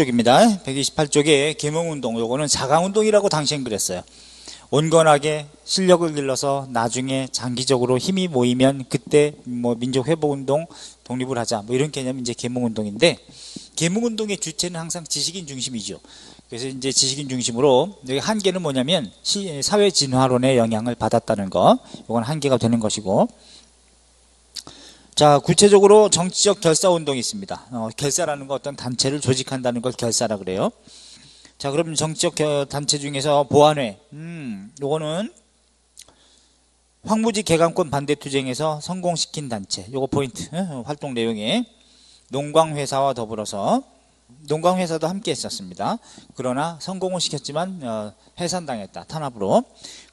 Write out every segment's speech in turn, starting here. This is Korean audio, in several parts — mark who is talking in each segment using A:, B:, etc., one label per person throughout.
A: 128쪽입니다. 128쪽에 계몽운동, 요거는 자강운동이라고 당시엔 그랬어요. 온건하게 실력을 길러서 나중에 장기적으로 힘이 모이면 그때 뭐 민족회복운동, 독립을 하자, 뭐 이런 개념이 이제 계몽운동인데, 계몽운동의 주체는 항상 지식인 중심이죠. 그래서 이제 지식인 중심으로, 여기 한계는 뭐냐면 사회 진화론의 영향을 받았다는 거, 이건 한계가 되는 것이고. 자, 구체적으로 정치적 결사운동이 있습니다. 결사라는 거 어떤 단체를 조직한다는 걸 결사라 그래요. 자, 그럼 정치적 단체 중에서 보안회, 요거는 황무지 개강권 반대 투쟁에서 성공시킨 단체, 요거 포인트, 활동 내용에 농광회사와 더불어서, 농광회사도 함께 했었습니다. 그러나 성공은 시켰지만 해산당했다, 탄압으로.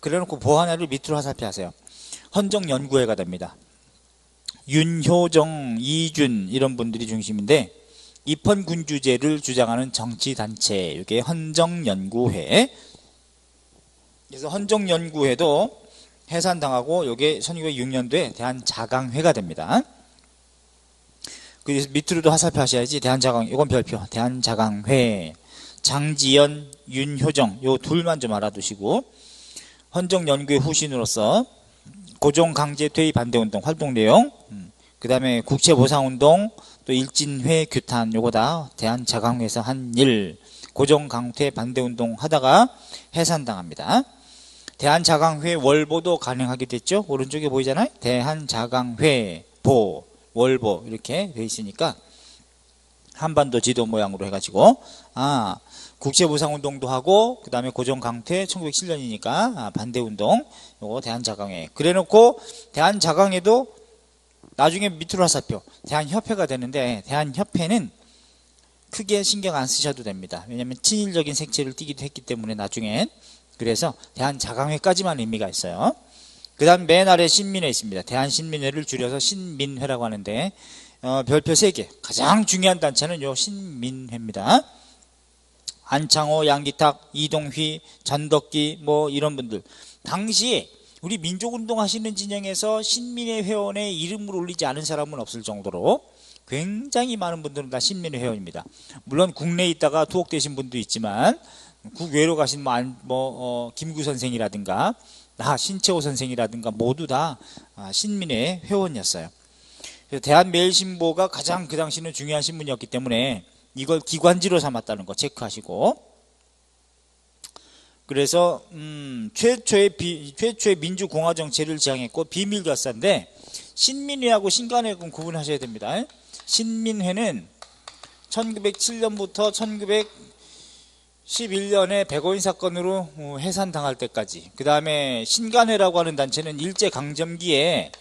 A: 그래놓고 보안회를 밑으로 화살표 하세요. 헌정연구회가 됩니다. 윤효정, 이준 이런 분들이 중심인데, 입헌군주제를 주장하는 정치단체, 이게 헌정연구회. 그래서 헌정연구회도 해산당하고, 이게 1906년도에 대한자강회가 됩니다. 그래서 밑으로도 화살표 하셔야지. 대한자강, 이건 별표. 대한자강회, 장지연, 윤효정, 요 둘만 좀 알아두시고, 헌정연구회 후신으로서 고종강제 퇴위 반대운동 활동 내용, 그 다음에 국채보상운동, 또 일진회 규탄, 요거 다 대한자강회에서 한 일. 고종강퇴 반대운동 하다가 해산당합니다. 대한자강회 월보도 가능하게 됐죠. 오른쪽에 보이잖아요. 대한자강회 보, 월보 이렇게 돼 있으니까 한반도 지도 모양으로 해가지고, 국채보상운동도 하고, 그 다음에 고종강퇴 1907년이니까 반대운동, 요거 대한자강회. 그래놓고 대한자강회도 나중에 밑으로 화살표 대한협회가 되는데, 대한협회는 크게 신경 안 쓰셔도 됩니다. 왜냐하면 친일적인 색채를 띠기도 했기 때문에 나중에. 그래서 대한자강회까지만 의미가 있어요. 그 다음 맨 아래 신민회 있습니다. 대한신민회를 줄여서 신민회라고 하는데, 별표 3개. 가장 중요한 단체는 요 신민회입니다. 안창호, 양기탁, 이동휘, 전덕기 뭐 이런 분들, 당시에 우리 민족운동 하시는 진영에서 신민회 회원의 이름을 올리지 않은 사람은 없을 정도로 굉장히 많은 분들은 다 신민회 회원입니다. 물론 국내에 있다가 투옥되신 분도 있지만, 국외로 가신 김구 선생이라든가 신채호 선생이라든가 모두 다 신민회 회원이었어요. 그래서 대한매일신보가 가장 그 당시는 중요한 신문이었기 때문에 이걸 기관지로 삼았다는 거 체크하시고, 그래서 최초의 민주공화 정체를 지향했고 비밀결사인데, 신민회하고 신간회하고 구분하셔야 됩니다. 신민회는 1907년부터 1911년에 백오인 사건으로 해산당할 때까지, 그 다음에 신간회라고 하는 단체는 일제강점기에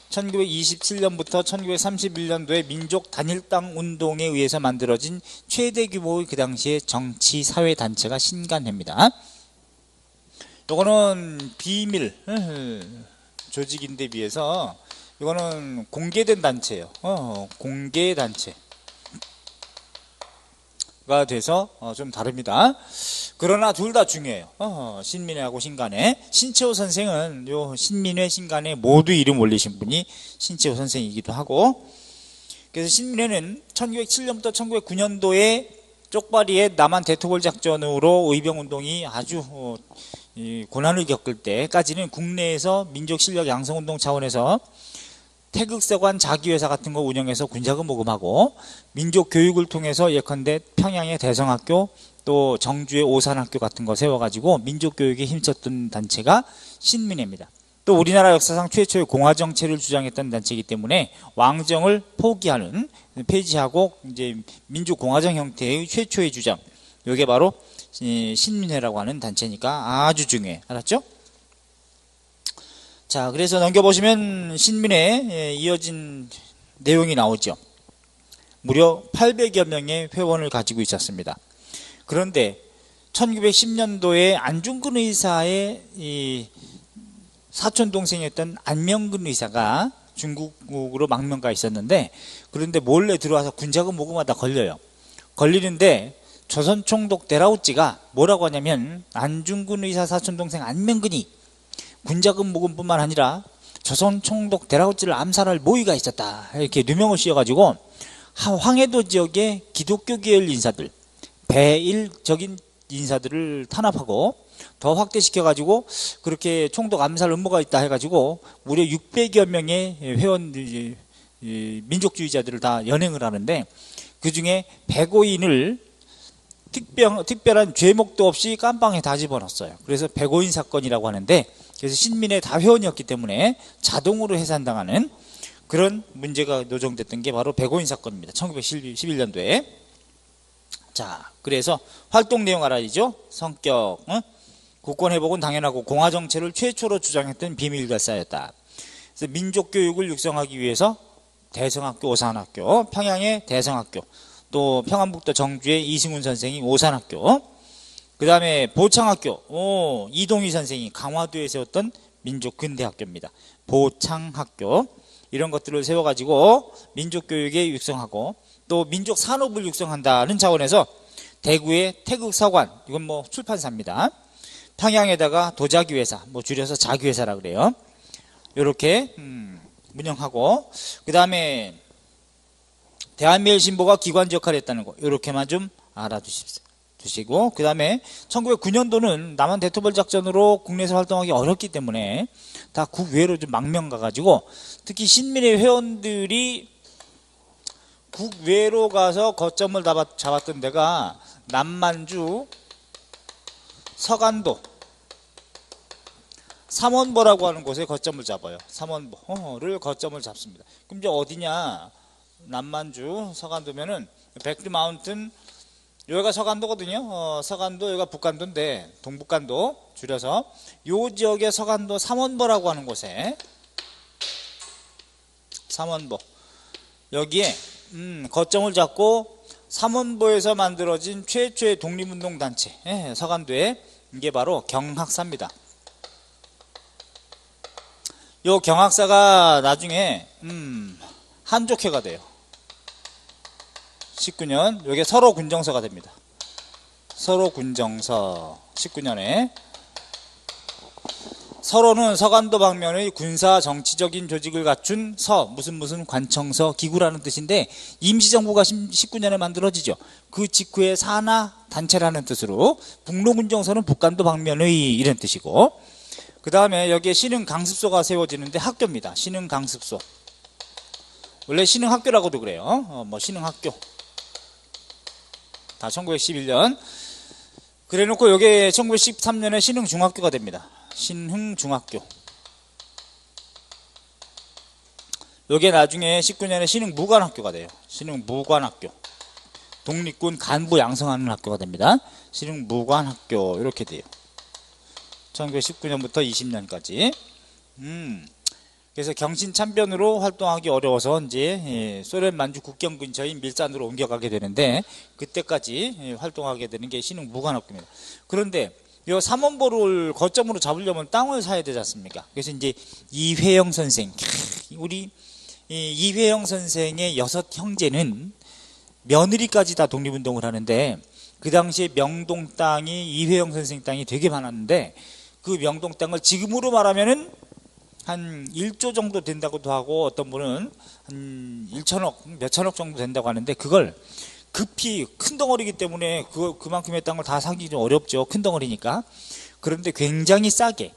A: 1927년부터 1931년도에 민족 단일당 운동에 의해서 만들어진 최대 규모의 그 당시의 정치 사회 단체가 신간회입니다. 요거는 비밀 조직인데 비해서 이거는 공개된 단체예요. 공개 단체가 돼서 좀 다릅니다. 그러나 둘 다 중요해요. 신민회하고 신간회. 신채호 선생은 요 신민회, 신간회 모두 이름 올리신 분이 신채호 선생이기도 하고, 그래서 신민회는 1907년부터 1909년도에 쪽발이의 남한 대토벌 작전으로 의병운동이 아주 고난을 겪을 때까지는 국내에서 민족 실력 양성운동 차원에서 태극세관 자기회사 같은 거 운영해서 군자금 모금하고, 민족 교육을 통해서 예컨대 평양의 대성학교, 또 정주의 오산학교 같은 거 세워가지고 민족 교육에 힘썼던 단체가 신민회입니다. 또 우리나라 역사상 최초의 공화정체를 주장했던 단체이기 때문에 왕정을 포기하는, 폐지하고 이제 민주공화정 형태의 최초의 주장, 이게 바로 신민회라고 하는 단체니까 아주 중요해. 알았죠? 자, 그래서 넘겨보시면 신민회에 이어진 내용이 나오죠. 무려 800여 명의 회원을 가지고 있었습니다. 그런데 1910년도에 안중근 의사의 사촌동생이었던 안명근 의사가 중국으로 망명가 있었는데, 그런데 몰래 들어와서 군자금 모금하다 걸려요. 걸리는데 조선총독 데라우찌가 뭐라고 하냐면, 안중근 의사 사촌동생 안명근이 군자금 모금뿐만 아니라 조선총독 데라우찌를 암살할 모의가 있었다, 이렇게 누명을 씌워가지고 황해도 지역의 기독교 계열 인사들, 배일적인 인사들을 탄압하고 더 확대시켜가지고 그렇게 총독 암살 음모가 있다 해가지고 무려 600여 명의 회원 민족주의자들을 다 연행을 하는데 그 중에 백오인을 특별한 죄목도 없이 깜빵에 다 집어넣었어요. 그래서 백오인 사건이라고 하는데 그래서 신민의 다 회원이었기 때문에 자동으로 해산당하는 그런 문제가 노정됐던 게 바로 백오인 사건입니다. 1911년도에. 자, 그래서 활동 내용 알아야죠. 성격, 국권 회복은 당연하고 공화 정체를 최초로 주장했던 비밀결사였다. 그래서 민족 교육을 육성하기 위해서 대성학교, 오산학교, 평양의 대성학교, 또 평안북도 정주의 이승훈 선생이 오산학교, 그 다음에 보창학교, 이동희 선생이 강화도에 세웠던 민족근대학교입니다. 보창학교, 이런 것들을 세워가지고 민족교육에 육성하고 또 민족산업을 육성한다는 차원에서 대구의 태극서관, 이건 뭐 출판사입니다. 평양에다가 도자기회사, 뭐 줄여서 자기회사라 그래요. 요렇게 운영하고, 그 다음에 대한매일신보가 기관지 역할을 했다는 거, 요렇게만 좀 알아두시고, 그 다음에 1909년도는 남한 대토벌 작전으로 국내에서 활동하기 어렵기 때문에 다 국외로 좀 망명 가가지고, 특히 신민의 회원들이 국외로 가서 거점을 잡았던 데가 남만주, 서간도, 삼원보라고 하는 곳에 거점을 잡아요. 삼원보를 거점을 잡습니다. 그럼 이제 어디냐? 남만주, 서간도면은 백리 마운튼, 여기가 서간도거든요. 서간도, 여기가 북간도인데 동북간도 줄여서 요 지역의 서간도 삼원보라고 하는 곳에 삼원보 여기에 거점을 잡고 삼원보에서 만들어진 최초의 독립운동단체 서간도에 이게 바로 경학사입니다. 요 경학사가 나중에 한족회가 돼요. 19년 요게 서로군정서가 됩니다. 서로군정서 19년에 서로는 서간도 방면의 군사 정치적인 조직을 갖춘 무슨 관청서 기구라는 뜻인데 임시정부가 19년에 만들어지죠. 그 직후에 산하 단체라는 뜻으로 북로군정서는 북간도 방면의 이런 뜻이고, 그 다음에 여기에 신흥강습소가 세워지는데 학교입니다. 신흥강습소. 원래 신흥학교라고도 그래요. 뭐 신흥학교. 다 1911년. 그래 놓고 여기에 1913년에 신흥중학교가 됩니다. 신흥중학교. 여기에 나중에 19년에 신흥무관학교가 돼요. 신흥무관학교. 독립군 간부 양성하는 학교가 됩니다. 신흥무관학교 이렇게 돼요. 1919년부터 20년까지. 그래서 경신 참변으로 활동하기 어려워서 이제 소련 만주 국경 근처인 밀산으로 옮겨가게 되는데 그때까지 활동하게 되는 게 신흥무관학교입니다. 그런데 이 삼원보를 거점으로 잡으려면 땅을 사야 되지 않습니까? 그래서 이제 이회영 선생, 우리 이회영 선생의 6 형제는 며느리까지 다 독립운동을 하는데 그 당시에 명동 땅이 이회영 선생 땅이 되게 많았는데 그 명동 땅을 지금으로 말하면은 한 1조 정도 된다고도 하고 어떤 분은 한 1천억, 몇천억 정도 된다고 하는데 그걸 급히 큰 덩어리이기 때문에 그만큼의 땅을 다 사기 좀 어렵죠. 큰 덩어리니까. 그런데 굉장히 싸게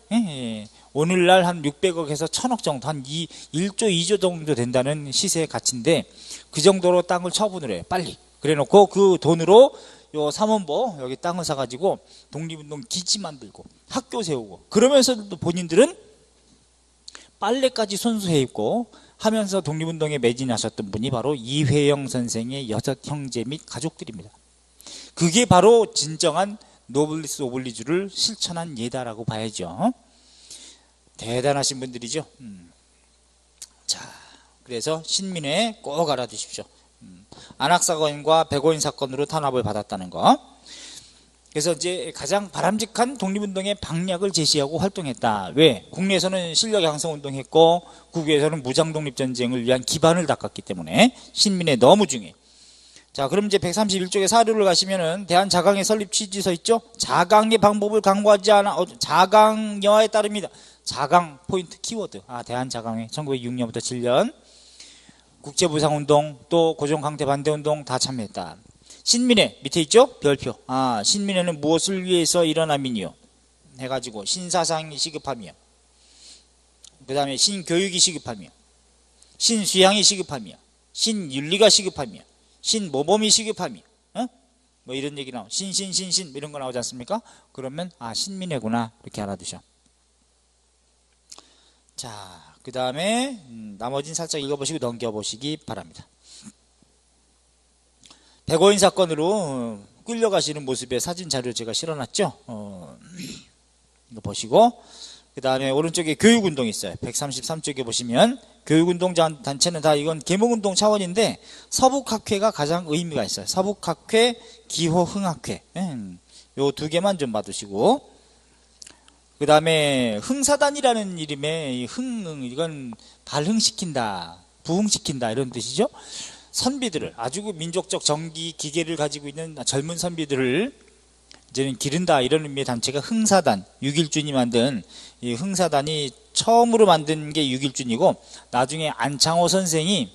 A: 오늘날 한 600억에서 1000억 정도, 한 1조, 2조 정도 된다는 시세의 가치인데 그 정도로 땅을 처분을 해요. 빨리. 그래 놓고 그 돈으로 요 삼원보 여기 땅을 사가지고 독립운동 기지 만들고 학교 세우고 그러면서도 본인들은 빨래까지 손수해 입고 하면서 독립운동에 매진하셨던 분이 바로 이회영 선생의 6 형제 및 가족들입니다. 그게 바로 진정한 노블리스 오블리주를 실천한 예다라고 봐야죠. 대단하신 분들이죠. 자, 그래서 신민회 꼭 알아두십시오. 안학사건과 백오인 사건으로 탄압을 받았다는 거. 그래서 이제 가장 바람직한 독립운동의 방략을 제시하고 활동했다. 왜? 국내에서는 실력 양성 운동했고 국외에서는 무장 독립전쟁을 위한 기반을 닦았기 때문에 신민회 너무 중요해. 자, 그럼 이제 131쪽에 사료를 가시면은 대한자강의 설립 취지서 있죠? 자강의 방법을 강구하지 않아 자강여하에 따릅니다. 자강 포인트 키워드. 대한자강회 1906년부터 7년 국제부상운동 또 고종강퇴 반대운동 다 참여했다. 신민회 밑에 있죠? 별표. 신민회는 무엇을 위해서 일어남이니요? 해가지고 신사상이 시급하며, 그 다음에 신교육이 시급하며, 신수양이 시급하며, 신윤리가 시급하며, 신모범이 시급하며, 뭐 이런 얘기 나오. 신신신신 이런 거 나오지 않습니까? 그러면 신민회구나 이렇게 알아두셔. 자, 그 다음에 나머지는 살짝 읽어보시고 넘겨보시기 바랍니다. 백오인 사건으로 끌려가시는 모습의 사진 자료 제가 실어놨죠. 이거 보시고, 그 다음에 오른쪽에 교육운동이 있어요. 133쪽에 보시면 교육운동 단체는 다 이건 계몽운동 차원인데 서북학회가 가장 의미가 있어요. 서북학회, 기호흥학회, 요 두 개만 좀 봐두시고, 그 다음에 흥사단이라는 이름의 이건 발흥시킨다, 부흥시킨다 이런 뜻이죠. 선비들을, 아주 민족적 정기 기계를 가지고 있는 젊은 선비들을 이제는 기른다 이런 의미의 단체가 흥사단, 육일준이 만든 이 흥사단이 처음으로 만든 게 육일준이고, 나중에 안창호 선생이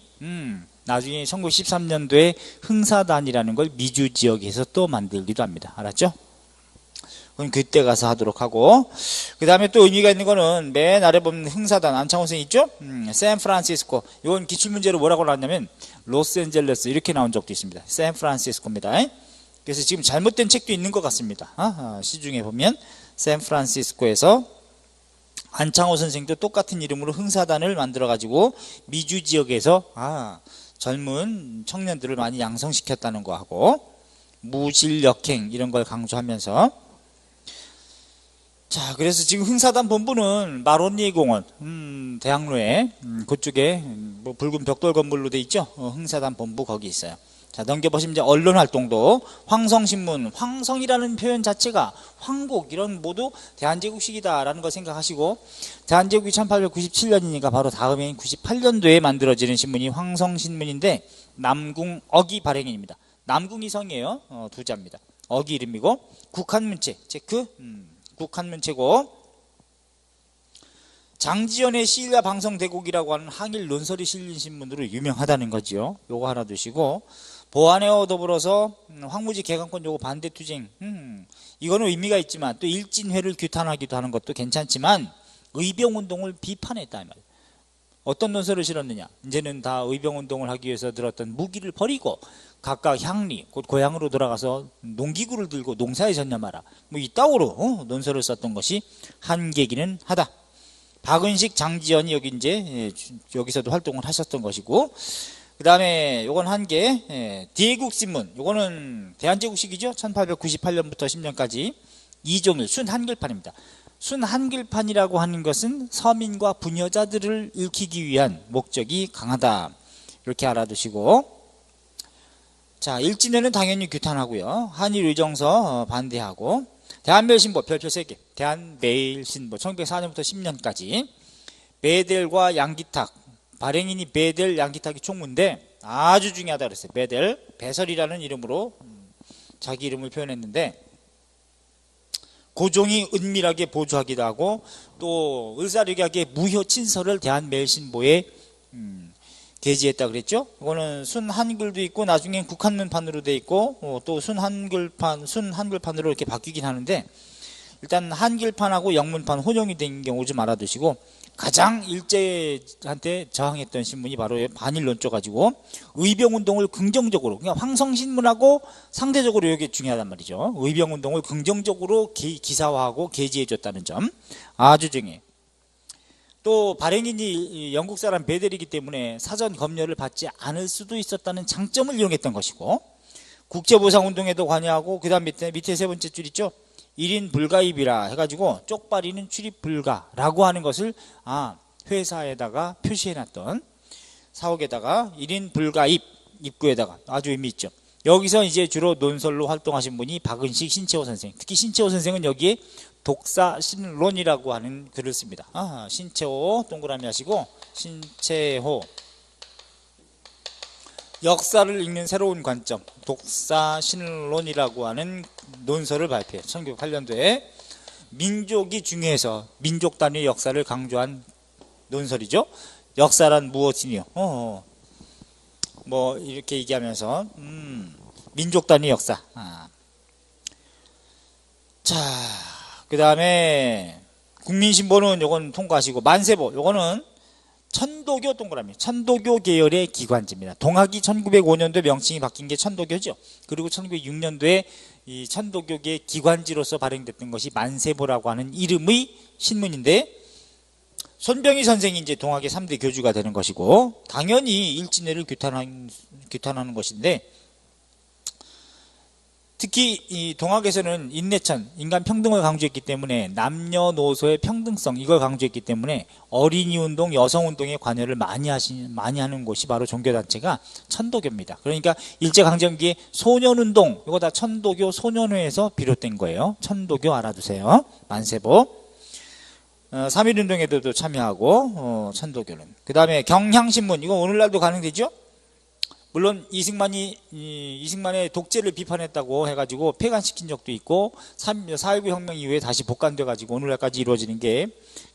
A: 나중에 1913년도에 흥사단이라는 걸 미주 지역에서 또 만들기도 합니다. 알았죠? 그건 그때 가서 하도록 하고, 그 다음에 또 의미가 있는 거는 맨 아래 보면 흥사단 안창호 선생 있죠? 샌프란시스코. 이건 기출문제로 뭐라고 나왔냐면 로스앤젤레스 이렇게 나온 적도 있습니다. 샌프란시스코입니다. 그래서 지금 잘못된 책도 있는 것 같습니다. 시중에 보면 샌프란시스코에서 안창호 선생도 똑같은 이름으로 흥사단을 만들어 가지고 미주 지역에서 젊은 청년들을 많이 양성시켰다는 거 하고, 무실역행 이런 걸 강조하면서, 자, 그래서 지금 흥사단 본부는 마로니 공원 대학로에 그쪽에 뭐 붉은 벽돌 건물로 돼 있죠. 흥사단 본부 거기 있어요. 자, 넘겨보시면 이제 언론 활동도 황성신문, 황성이라는 표현 자체가 황국 이런 모두 대한제국식이다라는 걸 생각하시고, 대한제국이 1897년이니까 바로 다음해인 98년도에 만들어지는 신문이 황성신문인데 남궁억이 발행인입니다. 남궁이 성이에요. 두 자입니다. 억이 이름이고, 국한문체 체크, 국한문체고, 장지연의 시일야 방성대곡이라고 하는 항일 논설이 실린 신문으로 유명하다는 거지요. 요거 하나 두시고, 보안회와 더불어서 황무지 개강권 요거 반대 투쟁, 이거는 의미가 있지만 또 일진회를 규탄하기도 하는 것도 괜찮지만 의병운동을 비판했다 이 말이에요. 어떤 논설을 실었느냐? 이제는 다 의병운동을 하기 위해서 들었던 무기를 버리고 각각 향리, 곧 고향으로 돌아가서 농기구를 들고 농사에 전념하라, 뭐 이따구로 논설을 썼던 것이 한계기는 하다. 박은식, 장지연이 여기 이제 여기서도 활동을 하셨던 것이고, 그 다음에 요건 한계, 대국신문, 요거는 대한제국식이죠. 1898년부터 10년까지 이종일 순한글판입니다. 순한글판이라고 하는 것은 서민과 부녀자들을 읽히기 위한 목적이 강하다 이렇게 알아두시고, 자, 일진회는 당연히 규탄하고요. 한일의정서 반대하고, 대한매일신보 별표 3개, 대한매일신보 1904년부터 10년까지 베델과 양기탁, 발행인이 베델, 양기탁이 총무인데 아주 중요하다 그랬어요. 베델, 배설이라는 이름으로 자기 이름을 표현했는데, 고종이 은밀하게 보조하기도 하고, 또 을사륙약의 무효 친서를 대한매일신보에 게시했다 그랬죠. 이거는 순한글도 있고 나중엔 국한문판으로 돼 있고, 또 순한글판으로 이렇게 바뀌긴 하는데, 일단 한글판하고 영문판 혼용이 된 경우 좀 알아두시고, 가장 일제한테 저항했던 신문이 바로 반일론조 가지고 의병운동을 긍정적으로, 그러니까 황성신문하고 상대적으로 이게 중요하단 말이죠. 의병운동을 긍정적으로 기사화하고 게재해줬다는 점 아주 중요해요. 또 발행인이 영국 사람 베델이기 때문에 사전 검열을 받지 않을 수도 있었다는 장점을 이용했던 것이고, 국제보상운동에도 관여하고, 그 다음 밑에 세 번째 줄 있죠. 1인 불가입이라 해가지고 쪽발이는 출입 불가라고 하는 것을 회사에다가 표시해놨던, 사옥에다가 1인 불가입 입구에다가 아주 의미 있죠. 여기서 이제 주로 논설로 활동하신 분이 박은식, 신채호 선생. 특히 신채호 선생은 여기에 독사신론이라고 하는 글을 씁니다. 신채호 동그라미 하시고, 신채호 역사를 읽는 새로운 관점, 독사신론이라고 하는 논설을 발표해 1908년도에 민족이 중요해서 민족 단위의 역사를 강조한 논설이죠. 역사란 무엇이뇨? 뭐 이렇게 얘기하면서 민족 단위 역사. 자, 그 다음에 국민신보는 요건 통과하시고, 만세보 요거는 천도교 동그라미, 천도교 계열의 기관지입니다. 동학이 1905년도에 명칭이 바뀐 게 천도교죠. 그리고 1906년도에 이 천도교계 기관지로서 발행됐던 것이 만세보라고 하는 이름의 신문인데, 손병희 선생이 이제 동학의 3대 교주가 되는 것이고, 당연히 일진회를 규탄하는 것인데, 특히 이 동학에서는 인내천, 인간 평등을 강조했기 때문에 남녀노소의 평등성, 이걸 강조했기 때문에 어린이 운동, 여성 운동에 관여를 많이 하는 곳이 바로 종교단체가 천도교입니다. 그러니까 일제강점기에 소년운동, 이거 다 천도교 소년회에서 비롯된 거예요. 천도교 알아두세요. 만세보. 3.1운동에도 참여하고, 천도교는. 그 다음에 경향신문, 이거 오늘날도 가능되죠? 물론 이승만의 독재를 비판했다고 해가지고 폐간시킨 적도 있고, 4.19 혁명 이후에 다시 복간돼 가지고 오늘날까지 이루어지는 게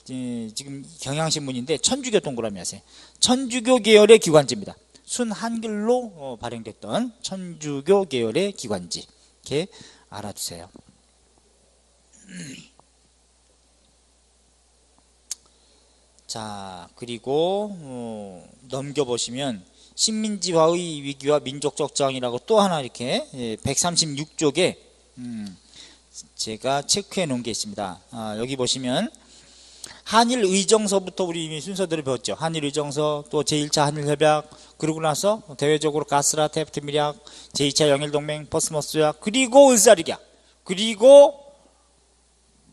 A: 지금 경향신문인데, 천주교 동그라미 하세요. 천주교 계열의 기관지입니다. 순 한글로 발행됐던 천주교 계열의 기관지, 이렇게 알아두세요. 자, 그리고 넘겨보시면 식민지화의 위기와 민족적 저항이라고 또 하나 이렇게 136쪽에 제가 체크해 놓은 게 있습니다. 여기 보시면 한일 의정서부터 우리 이미 순서대로 배웠죠. 한일 의정서, 또 제1차 한일 협약, 그러고 나서 대외적으로 가스라 테프트 밀약, 제2차 영일 동맹, 포스머스 조약, 그리고 을사르기약, 그리고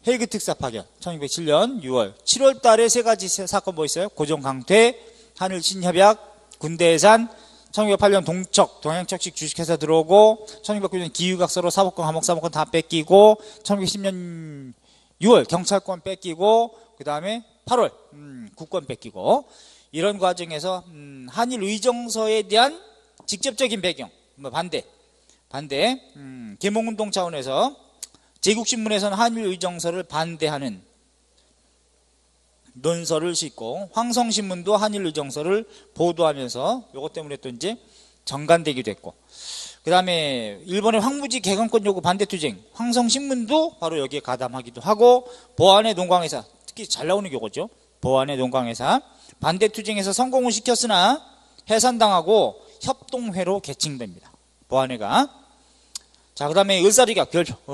A: 헤이그 특사 파견 1907년 6월 7월 달에 세 가지 사건 뭐 있어요? 고종 강퇴, 한일 신협약, 군대 해산, 1908년 동양척식 주식회사 들어오고, 1909년 기후각서로 사법권, 화목사법권 다 뺏기고, 1910년 6월 경찰권 뺏기고, 그 다음에 8월 국권 뺏기고, 이런 과정에서 한일 의정서에 대한 직접적인 배경, 반대, 계몽운동 차원에서 제국신문에서는 한일 의정서를 반대하는 논설을 싣고, 황성신문도 한일 의정서를 보도하면서 요것 때문에 또 이제 정간되기도 했고, 그 다음에 일본의 황무지 개강권 요구 반대 투쟁, 황성신문도 바로 여기에 가담하기도 하고, 보안의 농광회사, 특히 잘 나오는 경우죠. 보안의 농광회사 반대 투쟁에서 성공을 시켰으나 해산당하고 협동회로 개칭됩니다. 보안회가. 자, 그 다음에 을사르기약,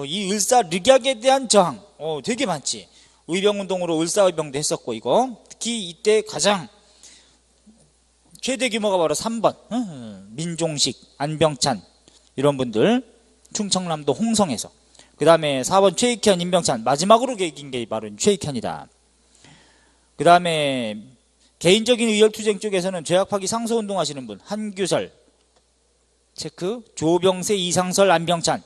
A: 이 을사르기약에 대한 저항 되게 많지. 의병운동으로 을사의병도 했었고, 이거 특히 이때 가장 최대 규모가 바로 3번 민종식, 안병찬 이런 분들, 충청남도 홍성에서. 그 다음에 4번 최익현, 임병찬, 마지막으로 계긴 게 바로 최익현이다. 그 다음에 개인적인 의열투쟁 쪽에서는 죄악파기 상소운동 하시는 분, 한규설 체크, 조병세, 이상설, 안병찬,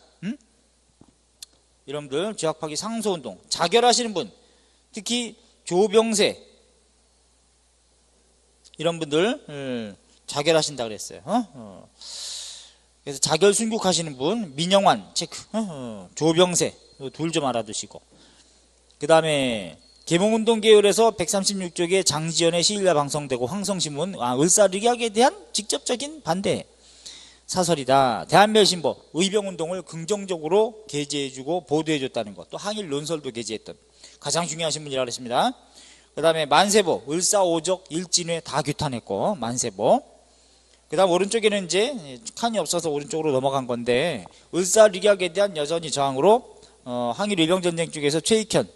A: 이런 분들 죄악파기 상소운동 자결하시는 분, 특히 조병세 이런 분들 자결하신다 그랬어요. 그래서 자결 순국하시는 분, 민영환 체크, 조병세 둘 좀 알아두시고, 그 다음에 계몽운동 계열에서 136쪽에 장지연의 시일야 방송되고, 황성신문 을사르기약에 대한 직접적인 반대 사설이다. 대한멸신보 의병운동을 긍정적으로 게재해주고 보도해줬다는 것, 또 항일 논설도 게재했던 가장 중요하신 분이라고 했습니다. 그 다음에 만세보, 을사오적, 일진회 다 규탄했고, 만세보. 그 다음 오른쪽에는 이제 칸이 없어서 오른쪽으로 넘어간 건데, 을사르기약에 대한 여전히 저항으로 항일 의병전쟁 쪽에서 최익현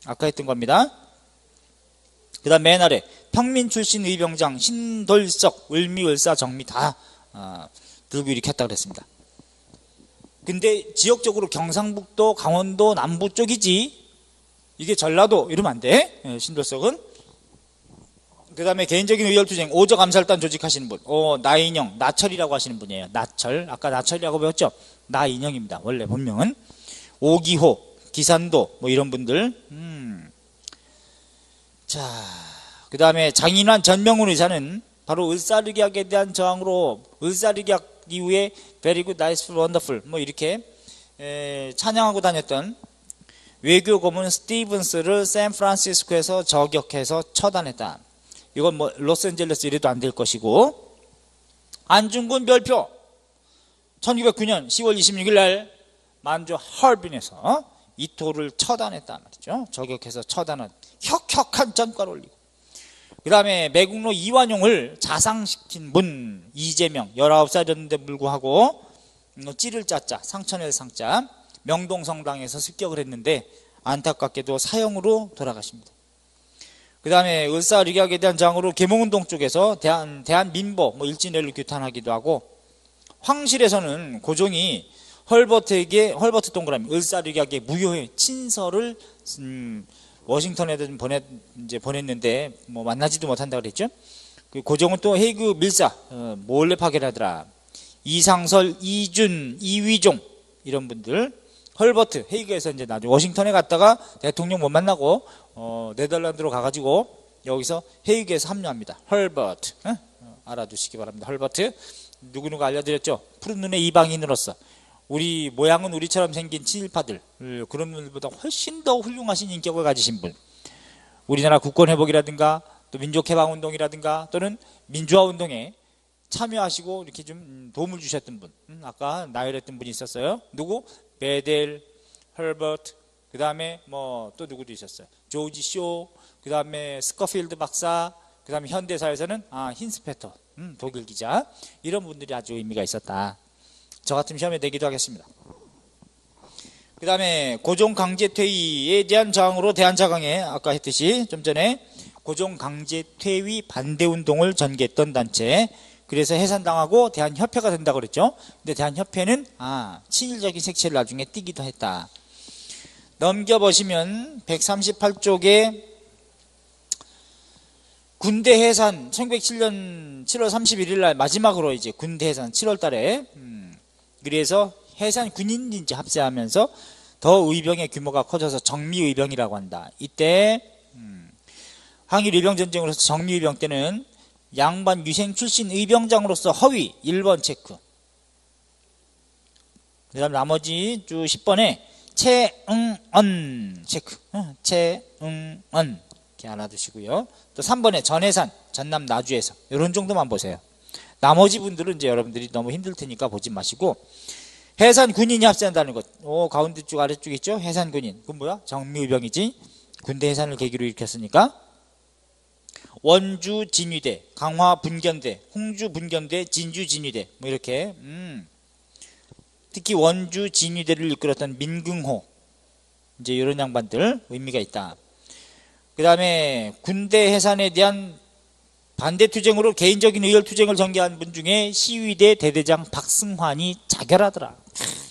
A: 아까 했던 겁니다. 그 다음 맨 아래 평민 출신 의병장 신돌석, 을미, 을사, 정미 다 들고 일으켰다 그랬습니다. 근데 지역적으로 경상북도, 강원도 남부 쪽이지, 이게 전라도 이러면 안 돼. 신돌석은. 그 다음에 개인적인 의열투쟁, 오적 암살단 조직하시는 분, 나인영, 나철이라고 하시는 분이에요. 나철, 아까 나철이라고 배웠죠? 나인영입니다. 원래 본명은. 오기호, 기산도 뭐 이런 분들. 자, 그 다음에 장인환, 전명훈 의사는 바로 을사르기약에 대한 저항으로 을사르기약 이후에 very good, nice, wonderful 뭐 이렇게 찬양하고 다녔던 외교 고문 스티븐스를 샌프란시스코에서 저격해서 처단했다. 이건 뭐 로스앤젤레스 이래도 안 될 것이고, 안중근 별표 1909년 10월 26일 날 만주 하얼빈에서 이토를 처단했단 말이죠. 저격해서 처단한 혁혁한 전과를 올리고, 그 다음에 매국노 이완용을 자상시킨 분 이재명 19살이었는데 불구하고 찌를 짜자 상천엘 상자 명동성당에서 습격을 했는데 안타깝게도 사형으로 돌아가십니다. 그 다음에 을사늑약에 대한 장으로 계몽운동 쪽에서 대한민보 일진회를 규탄하기도 하고, 황실에서는 고종이 헐버트 동그라미 을사늑약의 무효의 친서를 워싱턴에도 좀 보냈는데 만나지도 못한다 그랬죠. 고종은 또 헤이그 밀사 몰래 파견을 하더라. 이상설, 이준, 이위종 이런 분들, 헐버트 헤이그에서 이제 나중에 워싱턴에 갔다가 대통령 못 만나고 네덜란드로 가가지고 여기서 헤이그에서 합류합니다. 헐버트 알아두시기 바랍니다. 헐버트 누구누구 알려드렸죠. 푸른 눈의 이방인으로서 우리 모양은 우리처럼 생긴 친일파들, 그런 분들보다 훨씬 더 훌륭하신 인격을 가지신 분, 우리나라 국권회복이라든가 또 민족해방운동이라든가 또는 민주화운동에 참여하시고 이렇게 좀 도움을 주셨던 분, 아까 나열했던 분이 있었어요. 누구? 베델, 헐버트, 그 다음에 또 누구도 있었어요. 조지 쇼, 그 다음에 스커필드 박사, 그 다음에 현대사에서는 힌스페터 독일 기자, 이런 분들이 아주 의미가 있었다. 저 같은 시험에 내기도 하겠습니다. 그 다음에 고종 강제 퇴위에 대한 저항으로 대한자강회, 아까 했듯이 좀 전에 고종 강제 퇴위 반대운동을 전개했던 단체, 그래서 해산당하고 대한협회가 된다고 그랬죠. 근데 대한협회는 친일적인 색채를 나중에 띠기도 했다. 넘겨보시면 138쪽에 군대 해산 1907년 7월 31일 날 마지막으로 이제 군대 해산 7월 달에 그래서 해산 군인인지 합세하면서 더 의병의 규모가 커져서 정미의병이라고 한다. 이때 항일 의병전쟁으로서 정미의병 때는 양반 유생 출신 의병장으로서 허위 1번 체크, 그 다음 나머지 쭉 10번에 최응언 체크, 최응언 이렇게 알아두시고요. 또 3번에 전해산 전남 나주에서 이런 정도만 보세요. 나머지 분들은 이제 여러분들이 너무 힘들 테니까 보지 마시고, 해산 군인이 합세한다는 것, 가운데 쪽 아래쪽 있죠. 해산 군인, 그건 뭐야? 정미의병이지. 군대 해산을 계기로 일으켰으니까. 원주 진위대, 강화 분견대, 홍주 분견대, 진주 진위대 이렇게 특히 원주 진위대를 이끌었던 민긍호, 이제 이런 양반들 의미가 있다. 그 다음에 군대 해산에 대한 반대투쟁으로 개인적인 의열투쟁을 전개한 분 중에 시위대 대대장 박승환이 자결하더라.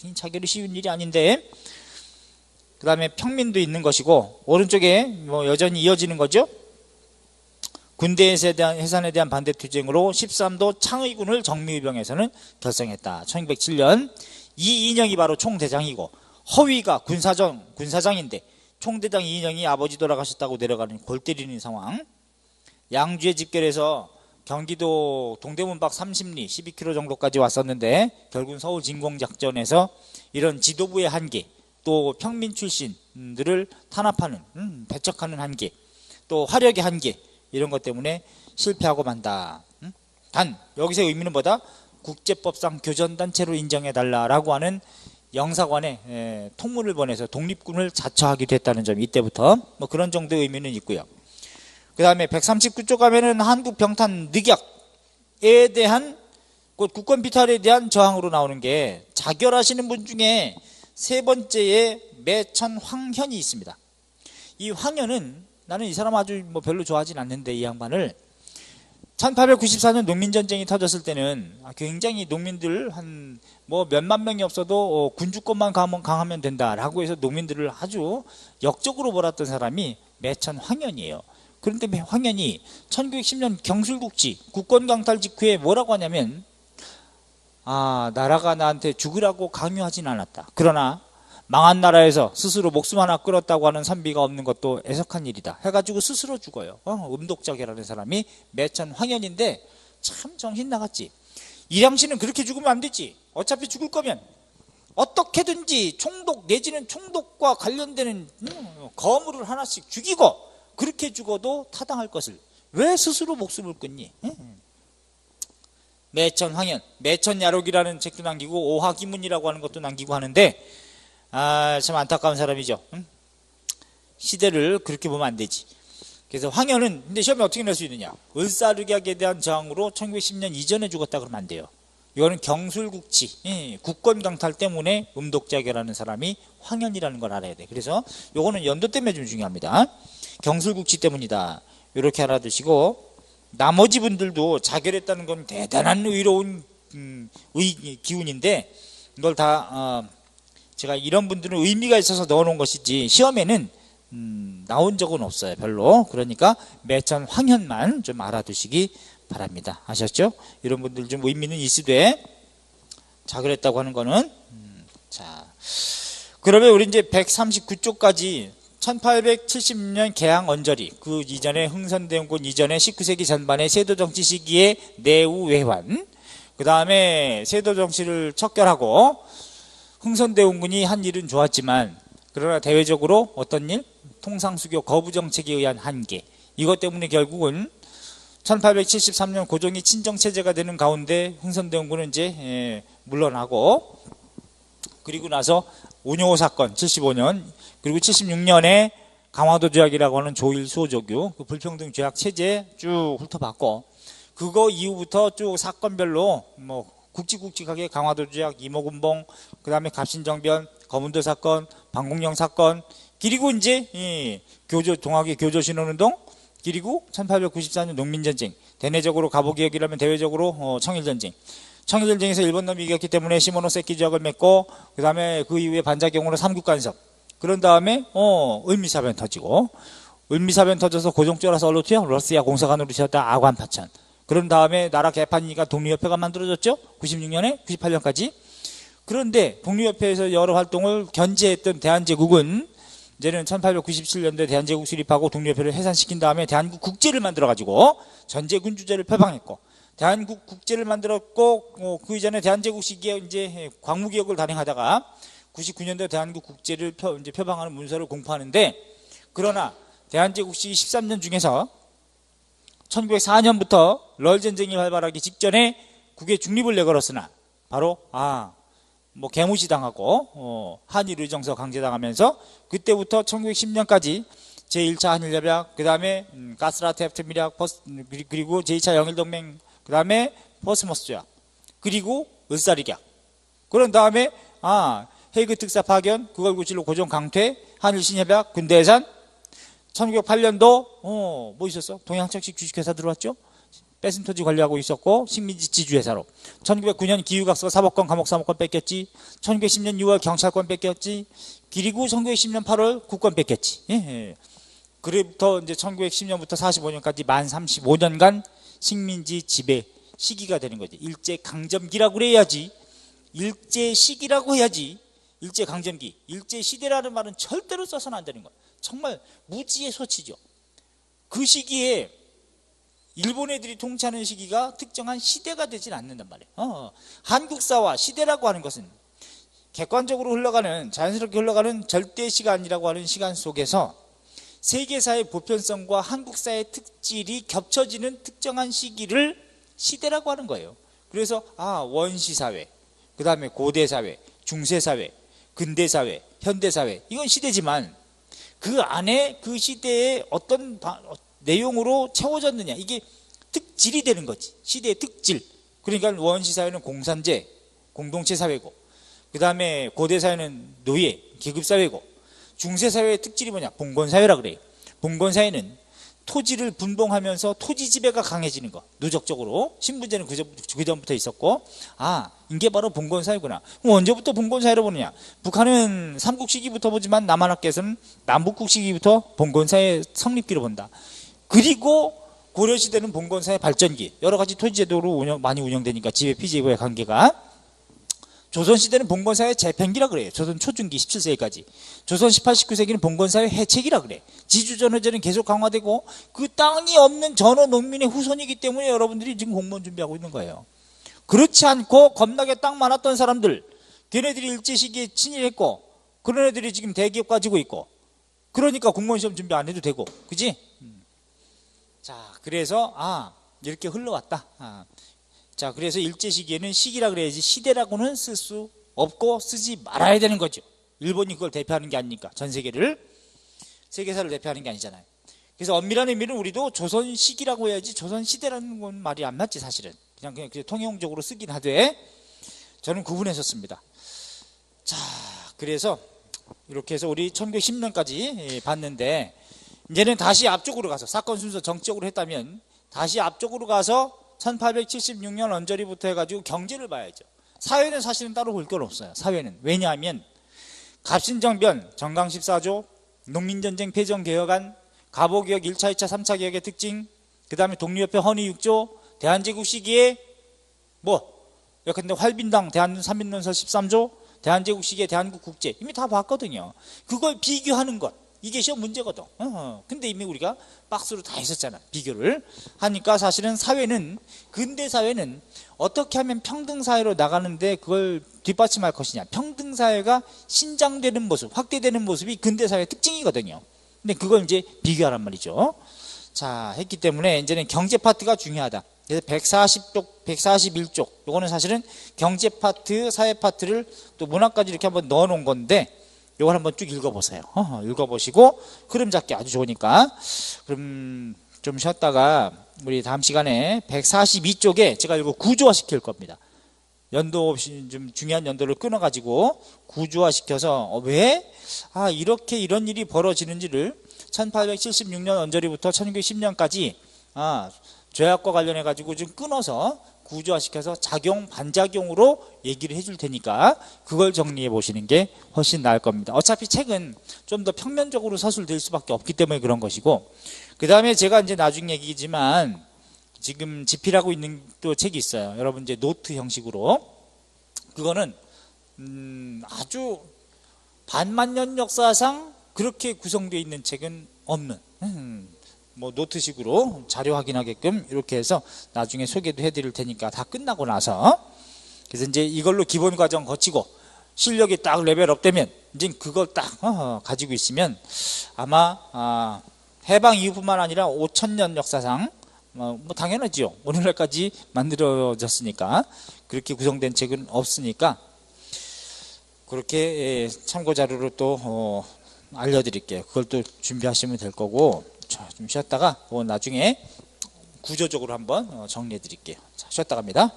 A: 이 자결이 쉬운 일이 아닌데. 그 다음에 평민도 있는 것이고, 오른쪽에 여전히 이어지는 거죠. 군대 해산에 대한 반대투쟁으로 13도 창의군을 정미의병에서는 결성했다. 1907년 이인영이 바로 총대장이고, 허위가 군사장인데 총대장 이인영이 아버지 돌아가셨다고 내려가는 골 때리는 상황. 양주에 집결해서 경기도 동대문 밖 30리 12km 정도까지 왔었는데 결국은 서울 진공작전에서 이런 지도부의 한계, 또 평민 출신들을 탄압하는 배척하는 한계, 또 화력의 한계, 이런 것 때문에 실패하고 만다. 단 여기서 의미는 뭐다? 국제법상 교전단체로 인정해달라고 하는 영사관에 통문을 보내서 독립군을 자처하기도 했다는 점, 이때부터 그런 정도의 의미는 있고요. 그 다음에 139쪽 가면은 한국병탄 늑약에 대한 국권 비탈에 대한 저항으로 나오는 게, 자결하시는 분 중에 세 번째에 매천 황현이 있습니다. 이 황현은, 나는 이 사람 아주 별로 좋아하진 않는데, 이 양반을 1894년 농민전쟁이 터졌을 때는 굉장히 농민들 한 몇만 명이 없어도 군주권만 강하면 된다라고 해서 농민들을 아주 역적으로 몰았던 사람이 매천 황현이에요. 그런데 황현이 1910년 경술국지 국권강탈 직후에 뭐라고 하냐면, 나라가 나한테 죽으라고 강요하진 않았다. 그러나 망한 나라에서 스스로 목숨 하나 끌었다고 하는 선비가 없는 것도 애석한 일이다 해가지고 스스로 죽어요. 음독적이라는 사람이 매천 황현인데, 참 정신 나갔지. 이량씨는 그렇게 죽으면 안 되지. 어차피 죽을 거면 어떻게든지 총독 내지는 총독과 관련되는 거물을 하나씩 죽이고, 그렇게 죽어도 타당할 것을 왜 스스로 목숨을 끊니? 매천황현, 매천야록이라는 책도 남기고 오하기문이라고 하는 것도 남기고 하는데 참 안타까운 사람이죠. 응? 시대를 그렇게 보면 안 되지. 그래서 황현은 근데 시험에 어떻게 낼 수 있느냐? 을사르객에 대한 저항으로 1910년 이전에 죽었다 그러면 안 돼요. 이거는 경술국치, 국권 강탈 때문에 음독자결하는 사람이 황현이라는 걸 알아야 돼. 그래서 이거는 연도 때문에 좀 중요합니다. 경술국치 때문이다. 이렇게 알아두시고, 나머지 분들도 자결했다는 건 대단한 의로운 기운인데, 이걸 다 제가 이런 분들은 의미가 있어서 넣어놓은 것이지 시험에는 나온 적은 없어요, 별로. 그러니까 매천 황현만 좀 알아두시기 바랍니다. 아셨죠? 이런 분들 좀 의미는 있으되 자결했다고 하는 거는 자, 그러면 우리 이제 139쪽까지 1876년 개항 언저리, 그 이전에 흥선대원군 이전에 19세기 전반의 세도정치 시기의 내후 외환, 그 다음에 세도정치를 척결하고 흥선대원군이 한 일은 좋았지만 그러나 대외적으로 어떤 일? 통상수교 거부정책에 의한 한계, 이것 때문에 결국은 1873년 고종이 친정체제가 되는 가운데 흥선대원군은 이제 물러나고, 그리고 나서 운용호 사건 75년, 그리고 76년에 강화도 조약이라고 하는 조일 수호조교 그 불평등 조약 체제 쭉 훑어봤고, 그거 이후부터 쭉 사건별로 뭐 굵직굵직하게 강화도 조약, 이모군봉, 그 다음에 갑신정변, 거문도 사건, 방공령 사건, 그리고 이제 동학의 교조신혼운동, 그리고 1894년 농민전쟁, 대내적으로 가보개혁이라면 대외적으로 청일전쟁. 청일전쟁에서 일본 놈이 이겼기 때문에 시모노세키 조약을 맺고, 그 다음에 그 이후에 반작용으로 삼국간섭. 그런 다음에 을미사변 터지고, 을미사변 터져서 고종 쫄아서 얼로 튀어 러시아 공사관으로 튀었다 아관파천. 그런 다음에 나라 개판이니까 독립협회가 만들어졌죠. 96년에 98년까지. 그런데 독립협회에서 여러 활동을 견제했던 대한제국은 이제는 1897년도에 대한제국 수립하고 독립협회를 해산시킨 다음에 대한국 국제를 만들어가지고 전제군 주제를 표방했고, 대한국 국제를 만들었고, 그 이전에 대한제국 시기에 이제 광무개혁을 단행하다가 99년도에 대한국 국제를 이제 표방하는 문서를 공포하는데, 그러나 대한제국 시기 13년 중에서 1904년부터 럴전쟁이 활발하기 직전에 국외 중립을 내걸었으나 바로 뭐 개무시당하고 한일 의정서 강제당하면서 그때부터 1910년까지 제1차 한일협약, 그 다음에 가스라테프트 밀약, 그리고 제2차 영일동맹, 그 다음에 포스모스 조약, 그리고 을사르객. 그런 다음에 헤이그 특사 파견, 그걸 구실로 고종 강퇴, 한일 신협약, 군대 해산. 1908년도 뭐 있었어? 동양척식 주식회사 들어왔죠? 뺏은 토지 관리하고 있었고, 식민지 지주회사로. 1909년 기후각서 사법권, 감옥사무권 뺏겼지. 1910년 6월 경찰권 뺏겼지. 그리고 1910년 8월 국권 뺏겼지. 예. 그래부터 이제 1910년부터 45년까지 만 35년간 식민지 지배 시기가 되는 거지. 일제 강점기라고 그래야지. 일제 시기라고 해야지. 일제 강점기, 일제 시대라는 말은 절대로 써서는 안 되는 거야. 정말 무지의 소치죠. 그 시기에 일본 애들이 통치하는 시기가 특정한 시대가 되질 않는단 말이에요. 한국사와 시대라고 하는 것은 객관적으로 흘러가는, 자연스럽게 흘러가는 절대 시간이라고 하는 시간 속에서 세계사의 보편성과 한국사의 특질이 겹쳐지는 특정한 시기를 시대라고 하는 거예요. 그래서 원시사회, 그 다음에 고대사회, 중세사회, 근대사회, 현대사회, 이건 시대지만 그 안에 그 시대의 어떤 내용으로 채워졌느냐, 이게 특질이 되는 거지. 시대의 특질. 그러니까 원시사회는 공산제, 공동체 사회고, 그 다음에 고대사회는 노예, 계급사회고, 중세사회의 특질이 뭐냐? 봉건사회라 그래요. 봉건사회는 토지를 분봉하면서 토지 지배가 강해지는 거, 누적적으로. 신분제는 그 전부터 있었고, 이게 바로 봉건사회구나. 그럼 언제부터 봉건사회로 보느냐? 북한은 삼국 시기부터 보지만 남한학계에서는 남북국 시기부터 봉건사회 성립기로 본다. 그리고 고려시대는 봉건사회 발전기, 여러 가지 토지제도로 많이 운영되니까 지배 피지배의 관계가. 조선시대는 봉건사회 재편기라 그래요. 조선 초중기 17세기까지. 조선 18, 19세기는 봉건사회 해체기라 그래. 지주전호제는 계속 강화되고, 그 땅이 없는 전원 농민의 후손이기 때문에 여러분들이 지금 공무원 준비하고 있는 거예요. 그렇지 않고 겁나게 땅 많았던 사람들, 걔네들이 일제시기에 친일했고, 그런 애들이 지금 대기업 가지고 있고, 그러니까 공무원 시험 준비 안 해도 되고, 그지? 자, 그래서 이렇게 흘러왔다. 자, 그래서 일제시기에는 시기라 그래야지 시대라고는 쓸 수 없고 쓰지 말아야 되는 거죠. 일본이 그걸 대표하는 게 아니니까. 전 세계를, 세계사를 대표하는 게 아니잖아요. 그래서 엄밀한 의미는 우리도 조선시기라고 해야지 조선시대라는 건 말이 안 맞지 사실은. 그냥 통용적으로 쓰긴 하되 저는 구분했었습니다. 자, 그래서 이렇게 해서 우리 1910년까지 봤는데 이제는 다시 앞쪽으로 가서 사건 순서 정적으로 했다면 다시 앞쪽으로 가서 1876년 언저리부터 해가지고 경제를 봐야죠. 사회는 사실은 따로 볼 건 없어요. 사회는. 왜냐하면 갑신정변, 정강 14조, 농민전쟁 폐정개혁안, 갑오개혁 1차, 2차, 3차 개혁의 특징, 그 다음에 독립협회 헌의 6조, 대한제국 시기에 근데 활빈당 대한삼민론설 13조, 대한제국 시기에 대한민국 국제 이미 다 봤거든요. 그걸 비교하는 것, 이게 시험 문제거든. 근데 이미 우리가 박스로 다 했었잖아. 비교를 하니까 사실은 사회는, 근대 사회는 어떻게 하면 평등사회로 나가는데 그걸 뒷받침할 것이냐, 평등사회가 신장되는 모습, 확대되는 모습이 근대사회의 특징이거든요. 근데 그걸 이제 비교하란 말이죠. 자, 했기 때문에 이제는 경제 파트가 중요하다. 그래서 140쪽, 141쪽 요거는 사실은 경제 파트, 사회 파트를 또 문학까지 이렇게 한번 넣어 놓은 건데 요걸 한번 쭉 읽어보세요. 읽어보시고 흐름 잡기 아주 좋으니까. 그럼 좀 쉬었다가 우리 다음 시간에 142쪽에 제가 이거 구조화 시킬 겁니다. 연도 없이 좀 중요한 연도를 끊어가지고 구조화 시켜서 왜 이렇게 이런 일이 벌어지는지를 1876년 언저리부터 1910년까지 죄악과 관련해 가지고 좀 끊어서 구조화 시켜서 작용 반작용으로 얘기를 해줄 테니까 그걸 정리해 보시는 게 훨씬 나을 겁니다. 어차피 책은 좀 더 평면적으로 서술될 수밖에 없기 때문에 그런 것이고, 그 다음에 제가 이제 나중 얘기지만 지금 집필하고 있는 또 책이 있어요. 여러분 이제 노트 형식으로. 그거는 아주 반만년 역사상 그렇게 구성되어 있는 책은 없는 노트식으로 자료 확인하게끔 이렇게 해서 나중에 소개도 해드릴 테니까 다 끝나고 나서, 그래서 이제 이걸로 기본 과정 거치고 실력이 딱 레벨업 되면 이제 그걸 딱 가지고 있으면 아마 해방 이후뿐만 아니라 5000년 역사상 당연하죠. 오늘날까지 만들어졌으니까 그렇게 구성된 책은 없으니까 그렇게 참고 자료로 또 알려드릴게요. 그걸 또 준비하시면 될 거고. 자, 좀 쉬었다가 나중에 구조적으로 한번 정리해 드릴게요. 자, 쉬었다 갑니다.